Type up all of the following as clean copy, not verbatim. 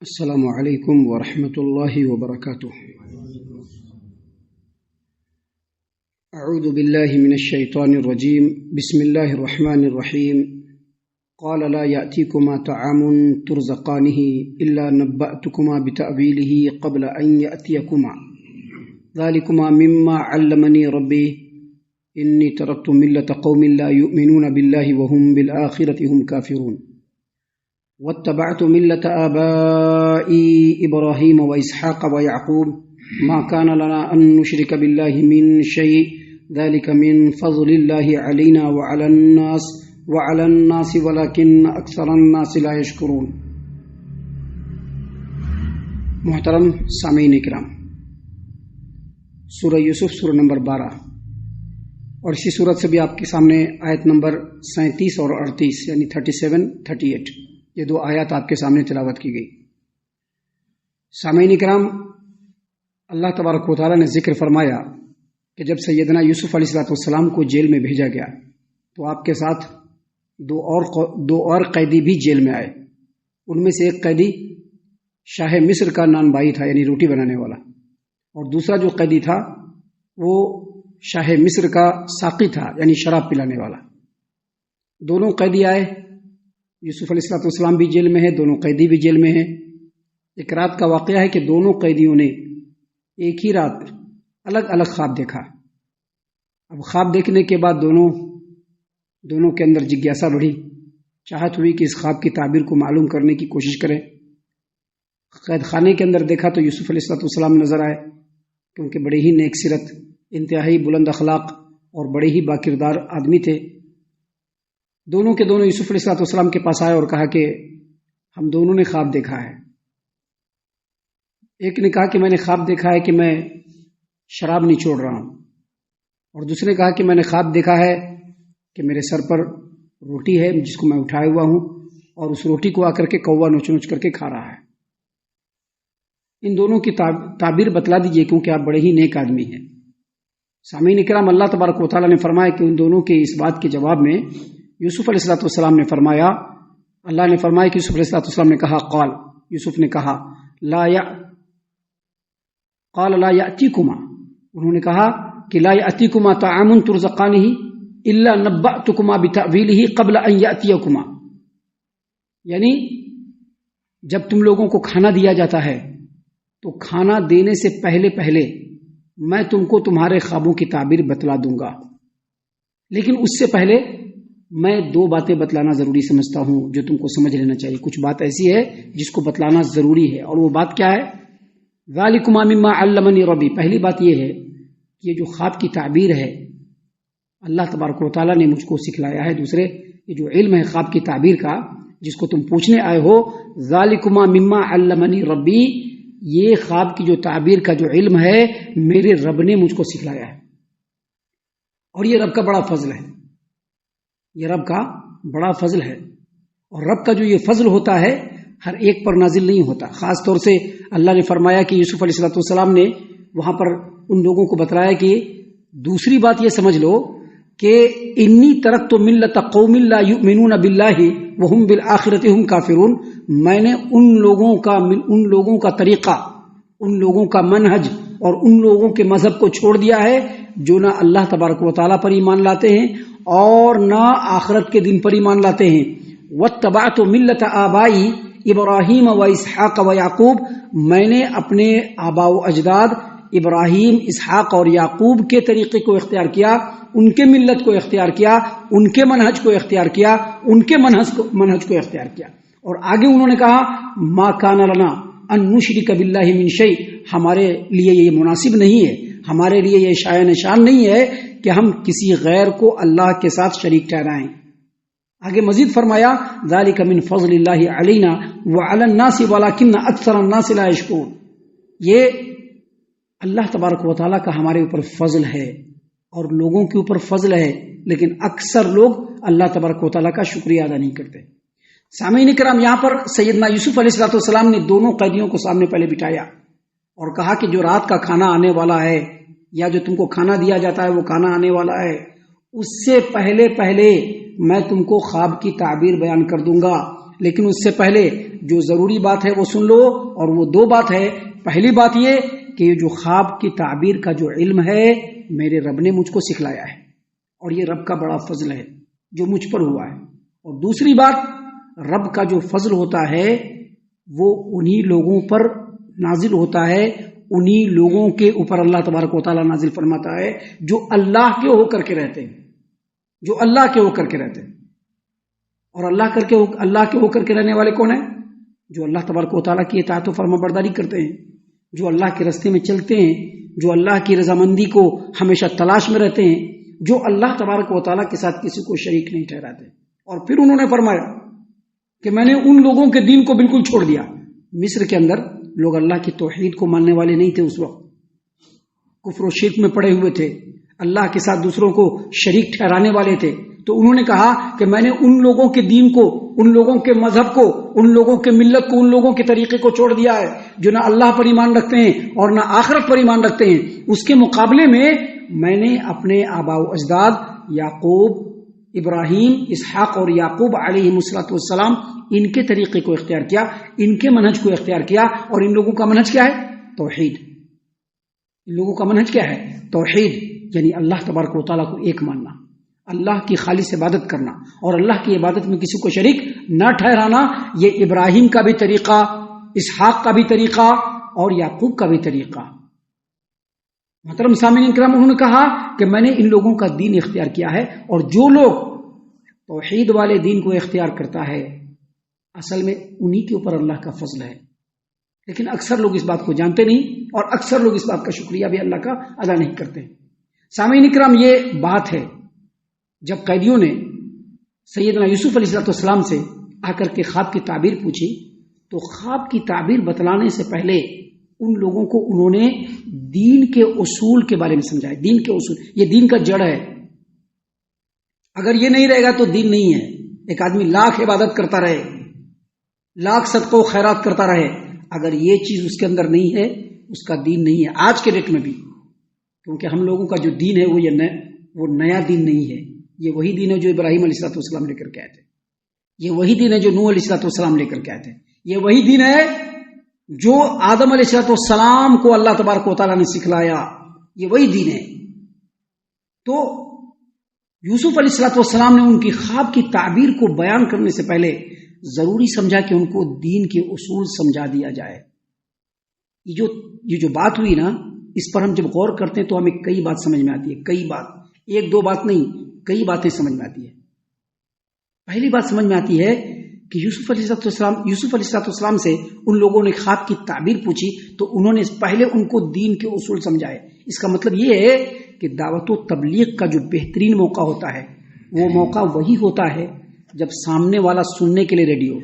السلام علیکم ورحمۃ اللہ وبرکاتہ۔ اعوذ باللہ من الشیطان الرجیم، بسم اللہ الرحمن الرحیم۔ قال لا یأتیکما طعام ترزقانہ الا نبأتکما بتأویلہ قبل ان یأتیکما ذلکما مما علمنی ربی انی ترکت ملۃ قوم لا یؤمنون باللہ وهم بالآخرۃ هم کافرون واتبعت ملة آبائي إبراهيم وإسحاق ويعقوب ما كان لنا أن نشرك بالله من شيء ذلك من فضل الله علينا وعلى الناس ولكن أكثر الناس لا يشكرون۔ محترم سامعین کرام، سورہ یوسف سورہ نمبر 12 اور اسی سورت سے بھی آپ کے سامنے آیت نمبر 37 اور 38 یعنی 37-38 یہ دو آیات آپ کے سامنے تلاوت کی گئی۔ سامعین کرام، اللہ تبارک و تعالیٰ نے ذکر فرمایا کہ جب سیدنا یوسف علیہ السلام کو جیل میں بھیجا گیا تو آپ کے ساتھ دو اور قیدی بھی جیل میں آئے۔ ان میں سے ایک قیدی شاہ مصر کا نان بائی تھا یعنی روٹی بنانے والا، اور دوسرا جو قیدی تھا وہ شاہ مصر کا ساقی تھا یعنی شراب پلانے والا۔ دونوں قیدی آئے، یوسف علیہ السلام بھی جیل میں ہے، دونوں قیدی بھی جیل میں ہیں۔ ایک رات کا واقعہ ہے کہ دونوں قیدیوں نے ایک ہی رات الگ الگ خواب دیکھا۔ اب خواب دیکھنے کے بعد دونوں کے اندر جگیاسا بڑھی، چاہت ہوئی کہ اس خواب کی تعبیر کو معلوم کرنے کی کوشش کریں۔ قید خانے کے اندر دیکھا تو یوسف علیہ السلام نظر آئے، کیونکہ بڑے ہی نیک سیرت، انتہائی بلند اخلاق اور بڑے ہی باکردار آدمی تھے۔ دونوں کے دونوں یوسف علیہ السلام کے پاس آئے اور کہا کہ ہم دونوں نے خواب دیکھا ہے۔ ایک نے کہا کہ میں نے خواب دیکھا ہے کہ میں شراب نہیں چھوڑ رہا ہوں، اور دوسرے نے کہا کہ میں نے خواب دیکھا ہے کہ میرے سر پر روٹی ہے جس کو میں اٹھائے ہوا ہوں، اور اس روٹی کو آ کر کے کوا نوچ نوچ کر کے کھا رہا ہے۔ ان دونوں کی تعبیر بتلا دیجئے، کیونکہ آپ بڑے ہی نیک آدمی ہیں۔ سامعین کرام، اللہ تبارک و تعالیٰ نے فرمایا کہ ان دونوں کے اس بات کے جواب میں یوسف علیہ السلام نے فرمایا، اللہ نے فرمایا کہ یوسف علیہ السلام نے کہا، یوسف نے کہا قال لا یأتیکما، انہوں نے کہا کہ لا یأتیکما طعام ترزقانہ الا نبأتکما بتأویلہ قبل ان یأتیکما، یعنی جب تم لوگوں کو کھانا دیا جاتا ہے تو کھانا دینے سے پہلے میں تم کو تمہارے خوابوں کی تعبیر بتلا دوں گا، لیکن اس سے پہلے میں دو باتیں بتلانا ضروری سمجھتا ہوں جو تم کو سمجھ لینا چاہیے۔ کچھ بات ایسی ہے جس کو بتلانا ضروری ہے، اور وہ بات کیا ہے؟ ذالکما مما علمنی ربی، پہلی بات یہ ہے کہ یہ جو خواب کی تعبیر ہے اللہ تبارک و تعالیٰ نے مجھ کو سکھلایا ہے۔ دوسرے، یہ جو علم ہے خواب کی تعبیر کا جس کو تم پوچھنے آئے ہو، ذالکما مما علمنی ربی، یہ خواب کی جو تعبیر کا جو علم ہے میرے رب نے مجھ کو سکھلایا ہے، اور یہ رب کا بڑا فضل ہے، یہ رب کا بڑا فضل ہے۔ اور رب کا جو یہ فضل ہوتا ہے ہر ایک پر نازل نہیں ہوتا۔ خاص طور سے اللہ نے فرمایا کہ یوسف علیہ السلام نے وہاں پر ان لوگوں کو بتلایا کہ دوسری بات یہ سمجھ لو کہ انی ترکت ملۃ قوم لا یؤمنون باللہ وهم بالآخرۃ هم کافرون، میں نے ان لوگوں کا طریقہ، ان لوگوں کا منہج اور ان لوگوں کے مذہب کو چھوڑ دیا ہے جو نہ اللہ تبارک و تعالیٰ پر ایمان لاتے ہیں اور نہ آخرت کے دن پر ایمان لاتے ہیں۔ واتبعت ملۃ آبائی ابراہیم و اسحاق و یعقوب، میں نے اپنے آباء و اجداد ابراہیم، اسحاق اور یعقوب کے طریقے کو اختیار کیا، ان کے ملت کو اختیار کیا، ان کے منہج کو اختیار کیا، ان کے منہج کو اختیار کیا۔ اور آگے انہوں نے کہا ما کان لنا ان نشرک باللہ من شیء، ہمارے لیے یہ مناسب نہیں ہے، ہمارے لیے یہ شایع نشان نہیں ہے کہ ہم کسی غیر کو اللہ کے ساتھ شریک ٹھہرائیں۔ آگے مزید فرمایا ذالک من فضل اللہ علینا وعلی الناس ولکن اکثر الناس لا یشکرون، یہ اللہ تبارک و تعالیٰ کا ہمارے اوپر فضل ہے اور لوگوں کے اوپر فضل ہے، لیکن اکثر لوگ اللہ تبارک و تعالیٰ کا شکریہ ادا نہیں کرتے۔ سامعین کرام، یہاں پر سیدنا یوسف علیہ السلام نے دونوں قیدیوں کو سامنے پہلے بٹھایا اور کہا کہ جو رات کا کھانا آنے والا ہے یا جو تم کو کھانا دیا جاتا ہے وہ کھانا آنے والا ہے، اس سے پہلے میں تم کو خواب کی تعبیر بیان کر دوں گا، لیکن اس سے پہلے جو ضروری بات ہے وہ سن لو، اور وہ دو بات ہے۔ پہلی بات یہ کہ یہ جو خواب کی تعبیر کا جو علم ہے میرے رب نے مجھ کو سکھلایا ہے، اور یہ رب کا بڑا فضل ہے جو مجھ پر ہوا ہے۔ اور دوسری بات، رب کا جو فضل ہوتا ہے وہ انہی لوگوں پر نازل ہوتا ہے، انہی لوگوں کے اوپر اللہ تبارک و تعالیٰ نازل فرماتا ہے جو اللہ کے ہو کر کے رہتے ہیں، جو اللہ کے ہو کر کے رہتے ہیں۔ اور اللہ کے ہو کر کے رہنے والے کون ہیں؟ جو اللہ تبارک و تعالیٰ کی اطاعت و فرما برداری کرتے ہیں، جو اللہ کے راستے میں چلتے ہیں، جو اللہ کی رضامندی کو ہمیشہ تلاش میں رہتے ہیں، جو اللہ تبارک و تعالیٰ کے ساتھ کسی کو شریک نہیں ٹھہراتے۔ اور پھر انہوں نے فرمایا کہ میں نے ان لوگوں کے دین کو بالکل چھوڑ دیا۔ مصر کے اندر لوگ اللہ کی توحید کو ماننے والے نہیں تھے، اس وقت کفر و شرک میں پڑے ہوئے تھے، اللہ کے ساتھ دوسروں کو شریک ٹھہرانے والے تھے۔ تو انہوں نے کہا کہ میں نے ان لوگوں کے دین کو، ان لوگوں کے مذہب کو، ان لوگوں کے ملت کو، ان لوگوں کے طریقے کو چھوڑ دیا ہے جو نہ اللہ پر ایمان رکھتے ہیں اور نہ آخرت پر ایمان رکھتے ہیں۔ اس کے مقابلے میں نے اپنے آباء و اجداد یعقوب، ابراہیم، اسحاق اور یعقوب علیہ السلام ان کے طریقے کو اختیار کیا، ان کے منہج کو اختیار کیا۔ اور ان لوگوں کا منہج کیا ہے؟ توحید۔ ان لوگوں کا منہج کیا ہے؟ توحید، یعنی اللہ تبارک و تعالیٰ کو ایک ماننا، اللہ کی خالص عبادت کرنا، اور اللہ کی عبادت میں کسی کو شریک نہ ٹھہرانا۔ یہ ابراہیم کا بھی طریقہ، اسحاق کا بھی طریقہ اور یعقوب کا بھی طریقہ۔ محترم سامعین کرام، انہوں نے کہا کہ میں نے ان لوگوں کا دین اختیار کیا ہے، اور جو لوگ توحید والے دین کو اختیار کرتا ہے اصل میں انہی کے اوپر اللہ کا فضل ہے، لیکن اکثر لوگ اس بات کو جانتے نہیں، اور اکثر لوگ اس بات کا شکریہ بھی اللہ کا ادا نہیں کرتے۔ سامعین کرام، یہ بات ہے جب قیدیوں نے سیدنا یوسف علیہ السلام سے آ کر کے خواب کی تعبیر پوچھی، تو خواب کی تعبیر بتلانے سے پہلے ان لوگوں کو انہوں نے دین کے اصول کے بارے میں سمجھایا۔ دین کے اصول، یہ دین کا جڑ ہے، اگر یہ نہیں رہے گا تو دین نہیں ہے۔ ایک آدمی لاکھ عبادت کرتا رہے، لاکھ صدقہ و خیرات کرتا رہے، اگر یہ چیز اس کے اندر نہیں ہے اس کا دین نہیں ہے، آج کے ڈیٹ میں بھی۔ کیونکہ ہم لوگوں کا جو دین ہے وہ نیا دین نہیں ہے، یہ وہی دین ہے جو ابراہیم علیہ السلام لے کر کے آئے تھے، یہ وہی دین ہے جو نوح علیہ السلام لے کر کے آئے تھے، یہ وہی دین ہے جو آدم علیہ السلام کو اللہ تبارک و تعالیٰ نے سکھلایا، یہ وہی دین ہے۔ تو یوسف علیہ السلام نے ان کی خواب کی تعبیر کو بیان کرنے سے پہلے ضروری سمجھا کہ ان کو دین کے اصول سمجھا دیا جائے۔ یہ جو بات ہوئی نا، اس پر ہم جب غور کرتے ہیں تو ہمیں کئی بات سمجھ میں آتی ہے، کئی بات، ایک دو بات نہیں، کئی باتیں سمجھ میں آتی ہے۔ پہلی بات سمجھ میں آتی ہے کہ یوسف علیہ السلام سے ان لوگوں نے خواب کی تعبیر پوچھی تو انہوں نے پہلے ان کو دین کے اصول سمجھائے۔ اس کا مطلب یہ ہے کہ دعوت و تبلیغ کا جو بہترین موقع ہوتا ہے وہ موقع وہی ہوتا ہے جب سامنے والا سننے کے لیے ریڈی ہو۔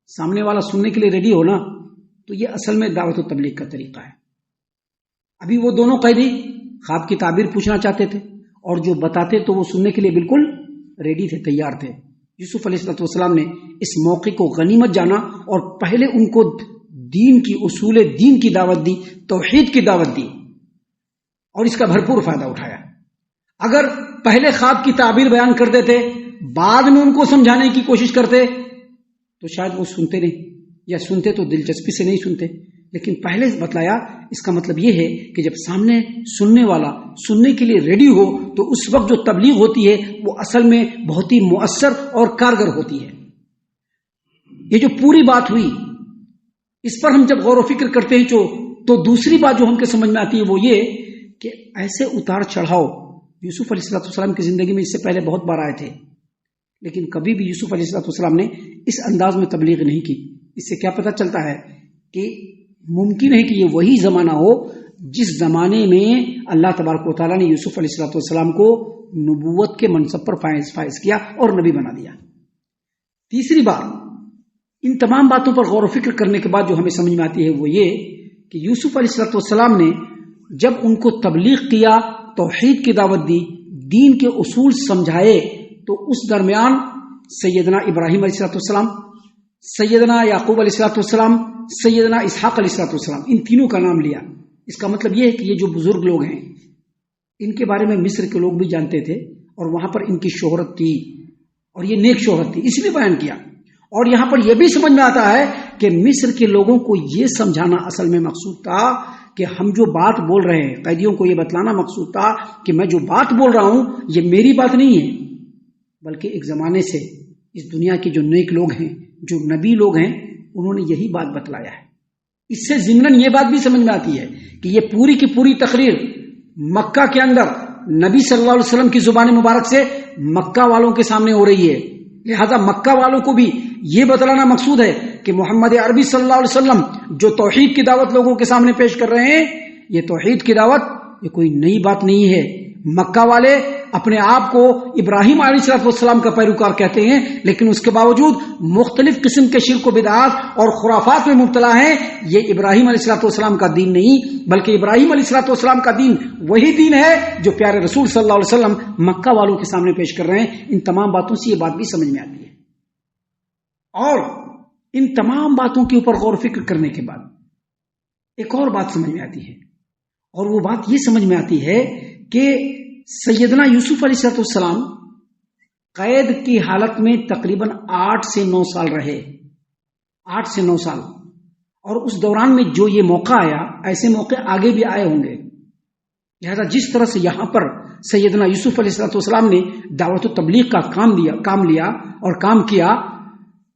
سامنے والا سننے کے لیے ریڈی ہو نا، تو یہ اصل میں دعوت و تبلیغ کا طریقہ ہے۔ ابھی وہ دونوں قیدی خواب کی تعبیر پوچھنا چاہتے تھے، اور جو بتاتے تو وہ سننے کے لیے بالکل ریڈی تھے، تیار تھے۔ یوسف علیہ السلام نے اس موقع کو غنیمت جانا اور پہلے ان کو دین کی اصول دین کی دعوت دی، توحید کی دعوت دی، اور اس کا بھرپور فائدہ اٹھایا۔ اگر پہلے خواب کی تعبیر بیان کر دیتے، بعد میں ان کو سمجھانے کی کوشش کرتے، تو شاید وہ سنتے نہیں، یا سنتے تو دلچسپی سے نہیں سنتے۔ لیکن پہلے بتلایا، اس کا مطلب یہ ہے کہ جب سامنے سننے والا سننے کے لیے ریڈی ہو تو اس وقت جو تبلیغ ہوتی ہے وہ اصل میں بہت ہی مؤثر اور کارگر ہوتی ہے۔ یہ جو پوری بات ہوئی، اس پر ہم جب غور و فکر کرتے ہیں تو دوسری بات جو ہم کے سمجھ میں آتی ہے وہ یہ کہ ایسے اتار چڑھاؤ یوسف علیہ السلام کی زندگی میں اس سے پہلے بہت بار آئے تھے، لیکن کبھی بھی یوسف علیہ السلام نے اس انداز میں تبلیغ نہیں کی۔ اس سے کیا پتہ چلتا ہے کہ ممکن ہے کہ یہ وہی زمانہ ہو جس زمانے میں اللہ تبارک و تعالیٰ نے یوسف علیہ السلام کو نبوت کے منصب پر فائز کیا اور نبی بنا دیا۔ تیسری بات، ان تمام باتوں پر غور و فکر کرنے کے بعد جو ہمیں سمجھ میں آتی ہے وہ یہ کہ یوسف علیہ السلام نے جب ان کو تبلیغ کیا، توحید کی دعوت دی، دین کے اصول سمجھائے، تو اس درمیان سیدنا ابراہیم علیہ السلام، سیدنا یعقوب علیہ السلام، سیدنا اسحاق علیہ السلام، ان تینوں کا نام لیا۔ اس کا مطلب یہ ہے کہ یہ جو بزرگ لوگ ہیں ان کے بارے میں مصر کے لوگ بھی جانتے تھے، اور وہاں پر ان کی شہرت تھی، اور یہ نیک شہرت تھی، اس لیے بیان کیا۔ اور یہاں پر یہ بھی سمجھ میں آتا ہے کہ مصر کے لوگوں کو یہ سمجھانا اصل میں مقصود تھا کہ ہم جو بات بول رہے ہیں، قیدیوں کو یہ بتلانا مقصود تھا کہ میں جو بات بول رہا ہوں یہ میری بات نہیں ہے، بلکہ ایک زمانے سے اس دنیا کے جو نیک لوگ ہیں، جو نبی لوگ ہیں، انہوں نے یہی بات بتلایا ہے۔ اس سے ضمناً یہ بات بھی سمجھ میں آتی ہے کہ یہ پوری کی پوری تقریر مکہ کے اندر نبی صلی اللہ علیہ وسلم کی زبان مبارک سے مکہ والوں کے سامنے ہو رہی ہے، لہذا مکہ والوں کو بھی یہ بتلانا مقصود ہے کہ محمد عربی صلی اللہ علیہ وسلم جو توحید کی دعوت لوگوں کے سامنے پیش کر رہے ہیں، یہ توحید کی دعوت یہ کوئی نئی بات نہیں ہے۔ مکہ والے اپنے آپ کو ابراہیم علیہ السلام کا پیروکار کہتے ہیں، لیکن اس کے باوجود مختلف قسم کے شرک و بدعات اور خرافات میں مبتلا ہیں۔ یہ ابراہیم علیہ السلام کا دین نہیں، بلکہ ابراہیم علیہ السلام کا دین وہی دین ہے جو پیارے رسول صلی اللہ علیہ وسلم مکہ والوں کے سامنے پیش کر رہے ہیں۔ ان تمام باتوں سے یہ بات بھی سمجھ میں آتی ہے، اور ان تمام باتوں کے اوپر غور و فکر کرنے کے بعد ایک اور بات سمجھ میں آتی ہے، اور وہ بات یہ سمجھ میں آتی ہے کہ سیدنا یوسف علیہ السلام قید کی حالت میں تقریباً 8 سے 9 سال رہے، 8 سے 9 سال، اور اس دوران میں جو یہ موقع آیا، ایسے موقع آگے بھی آئے ہوں گے۔ لہذا جس طرح سے یہاں پر سیدنا یوسف علیہ السلام نے دعوت و تبلیغ کا کام لیا اور کام کیا،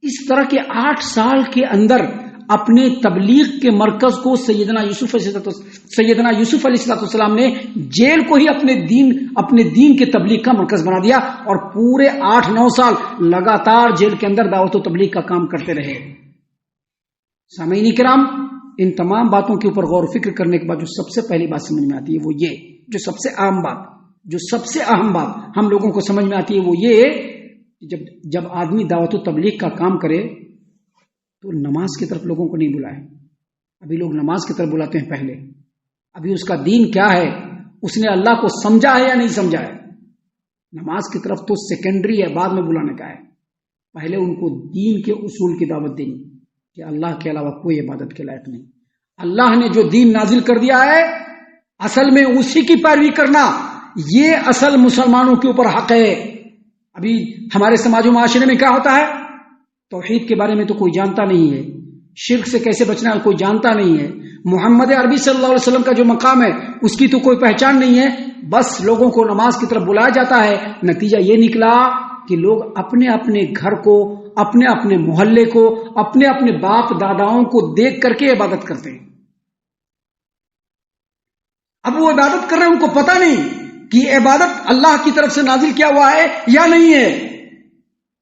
اس طرح کے 8 سال کے اندر اپنے تبلیغ کے مرکز کو سیدنا یوسف علیہ السلام نے جیل کو ہی اپنے دین کے تبلیغ کا مرکز بنا دیا، اور پورے 8-9 سال لگاتار جیل کے اندر دعوت و تبلیغ کا کام کرتے رہے۔ سامعین کرام، ان تمام باتوں کے اوپر غور و فکر کرنے کے بعد جو سب سے پہلی بات سمجھ میں آتی ہے وہ یہ، جو سب سے اہم بات ہم لوگوں کو سمجھ میں آتی ہے وہ یہ، جب آدمی دعوت و تبلیغ کا کام کرے تو نماز کی طرف لوگوں کو نہیں بلائے۔ ابھی لوگ نماز کی طرف بلاتے ہیں پہلے، ابھی اس کا دین کیا ہے، اس نے اللہ کو سمجھا ہے یا نہیں سمجھا ہے۔ نماز کی طرف تو سیکنڈری ہے، بعد میں بلانے کا ہے، پہلے ان کو دین کے اصول کی دعوت دینی کہ اللہ کے علاوہ کوئی عبادت کے لائق نہیں۔ اللہ نے جو دین نازل کر دیا ہے اصل میں اسی کی پیروی کرنا، یہ اصل مسلمانوں کے اوپر حق ہے۔ ابھی ہمارے سماج و معاشرے میں کیا ہوتا ہے، توحید کے بارے میں تو کوئی جانتا نہیں ہے، شرک سے کیسے بچنا ہے کوئی جانتا نہیں ہے، محمد عربی صلی اللہ علیہ وسلم کا جو مقام ہے اس کی تو کوئی پہچان نہیں ہے، بس لوگوں کو نماز کی طرف بلایا جاتا ہے۔ نتیجہ یہ نکلا کہ لوگ اپنے اپنے گھر کو، اپنے اپنے محلے کو، اپنے اپنے باپ داداؤں کو دیکھ کر کے عبادت کرتے ہیں۔ اب وہ عبادت کر رہے ہیں، ان کو پتہ نہیں کہ عبادت اللہ کی طرف سے نازل کیا ہوا ہے یا نہیں ہے۔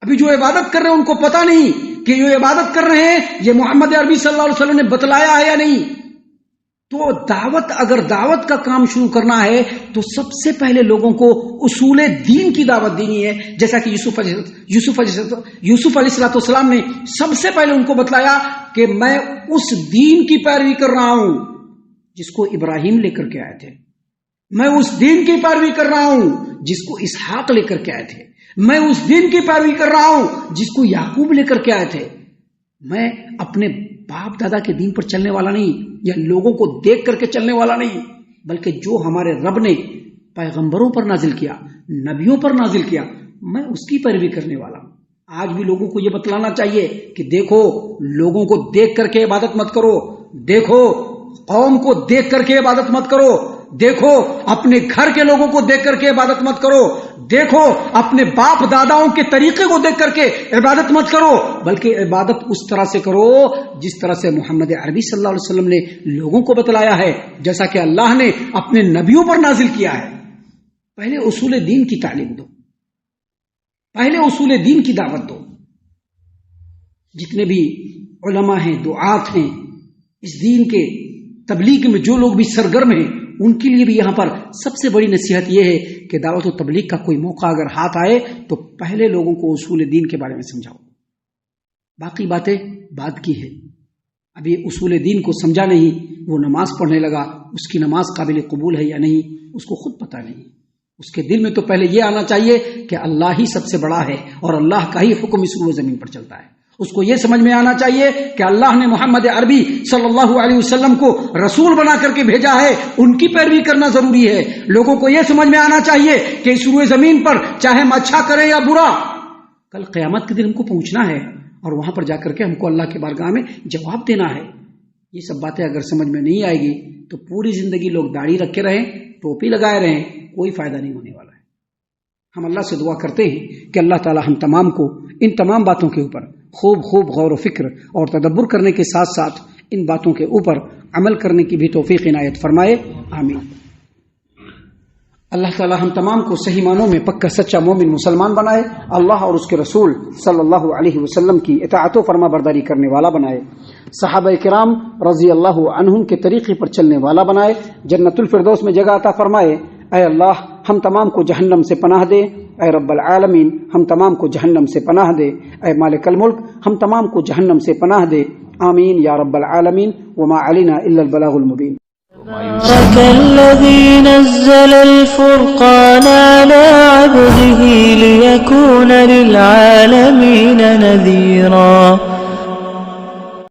ابھی جو عبادت کر رہے ہیں ان کو پتہ نہیں کہ جو عبادت کر رہے ہیں یہ محمد عربی صلی اللہ علیہ وسلم نے بتلایا ہے یا نہیں۔ تو اگر دعوت کا کام شروع کرنا ہے تو سب سے پہلے لوگوں کو اصول دین کی دعوت دینی ہے، جیسا کہ یوسف علیہ السلام نے سب سے پہلے ان کو بتلایا کہ میں اس دین کی پیروی کر رہا ہوں جس کو ابراہیم لے کر کے آئے تھے، میں اس دین کی پیروی کر رہا ہوں جس کو اسحاق لے کر کے آئے تھے، میں اس دین کی پیروی کر رہا ہوں جس کو یعقوب لے کر کے آئے تھے۔ میں اپنے باپ دادا کے دین پر چلنے والا نہیں، یا لوگوں کو دیکھ کر کے چلنے والا نہیں، بلکہ جو ہمارے رب نے پیغمبروں پر نازل کیا، نبیوں پر نازل کیا، میں اس کی پیروی کرنے والا ہوں۔ آج بھی لوگوں کو یہ بتلانا چاہیے کہ دیکھو، لوگوں کو دیکھ کر کے عبادت مت کرو، دیکھو قوم کو دیکھ کر کے عبادت مت کرو، دیکھو اپنے گھر کے لوگوں کو دیکھ کر کے عبادت مت کرو، دیکھو اپنے باپ داداؤں کے طریقے کو دیکھ کر کے عبادت مت کرو، بلکہ عبادت اس طرح سے کرو جس طرح سے محمد عربی صلی اللہ علیہ وسلم نے لوگوں کو بتلایا ہے، جیسا کہ اللہ نے اپنے نبیوں پر نازل کیا ہے۔ پہلے اصول دین کی تعلیم دو، پہلے اصول دین کی دعوت دو۔ جتنے بھی علماء ہیں، دعات ہیں، اس دین کے تبلیغ میں جو لوگ بھی سرگرم ہیں، ان کے لیے بھی یہاں پر سب سے بڑی نصیحت یہ ہے کہ دعوت و تبلیغ کا کوئی موقع اگر ہاتھ آئے تو پہلے لوگوں کو اصول دین کے بارے میں سمجھاؤ، باقی باتیں بعد کی ہے۔ ابھی اصول دین کو سمجھا نہیں، وہ نماز پڑھنے لگا، اس کی نماز قابل قبول ہے یا نہیں اس کو خود پتہ نہیں۔ اس کے دل میں تو پہلے یہ آنا چاہیے کہ اللہ ہی سب سے بڑا ہے اور اللہ کا ہی حکم اس روئے زمین پر چلتا ہے۔ اس کو یہ سمجھ میں آنا چاہیے کہ اللہ نے محمد عربی صلی اللہ علیہ وسلم کو رسول بنا کر کے بھیجا ہے، ان کی پیروی کرنا ضروری ہے۔ لوگوں کو یہ سمجھ میں آنا چاہیے کہ اس روئے زمین پر چاہے ہم اچھا کریں یا برا، کل قیامت کے دن ہم کو پہنچنا ہے، اور وہاں پر جا کر کے ہم کو اللہ کے بارگاہ میں جواب دینا ہے. یہ سب باتیں اگر سمجھ میں نہیں آئے گی تو پوری زندگی لوگ داڑھی رکھے رہیں, ٹوپی لگائے رہیں, کوئی فائدہ نہیں ہونے والا ہے. ہم اللہ سے دعا کرتے ہیں کہ اللہ تعالی ہم تمام کو ان تمام باتوں کے اوپر خوب غور و فکر اور تدبر کرنے کے ساتھ ساتھ ان باتوں کے اوپر عمل کرنے کی بھی توفیق عنایت فرمائے, آمین. اللہ تعالی ہم تمام کو صحیح معنوں میں پکا سچا مومن مسلمان بنائے, اللہ اور اس کے رسول صلی اللہ علیہ وسلم کی اطاعت و فرما برداری کرنے والا بنائے, صحابہ کرام رضی اللہ عنہم کے طریقے پر چلنے والا بنائے, جنت الفردوس میں جگہ عطا فرمائے. اے اللہ ہم تمام کو جہنم سے پناہ دے, اے رب العالمین ہم تمام کو جہنم سے پناہ دے, اے مالک الملک ہم تمام کو جہنم سے پناہ دے, آمین یا رب العالمین. وما علینا الا البلاغ المبین. تبارك الذي نزل الفرقان على عبده ليكون للعالمين نذيرا.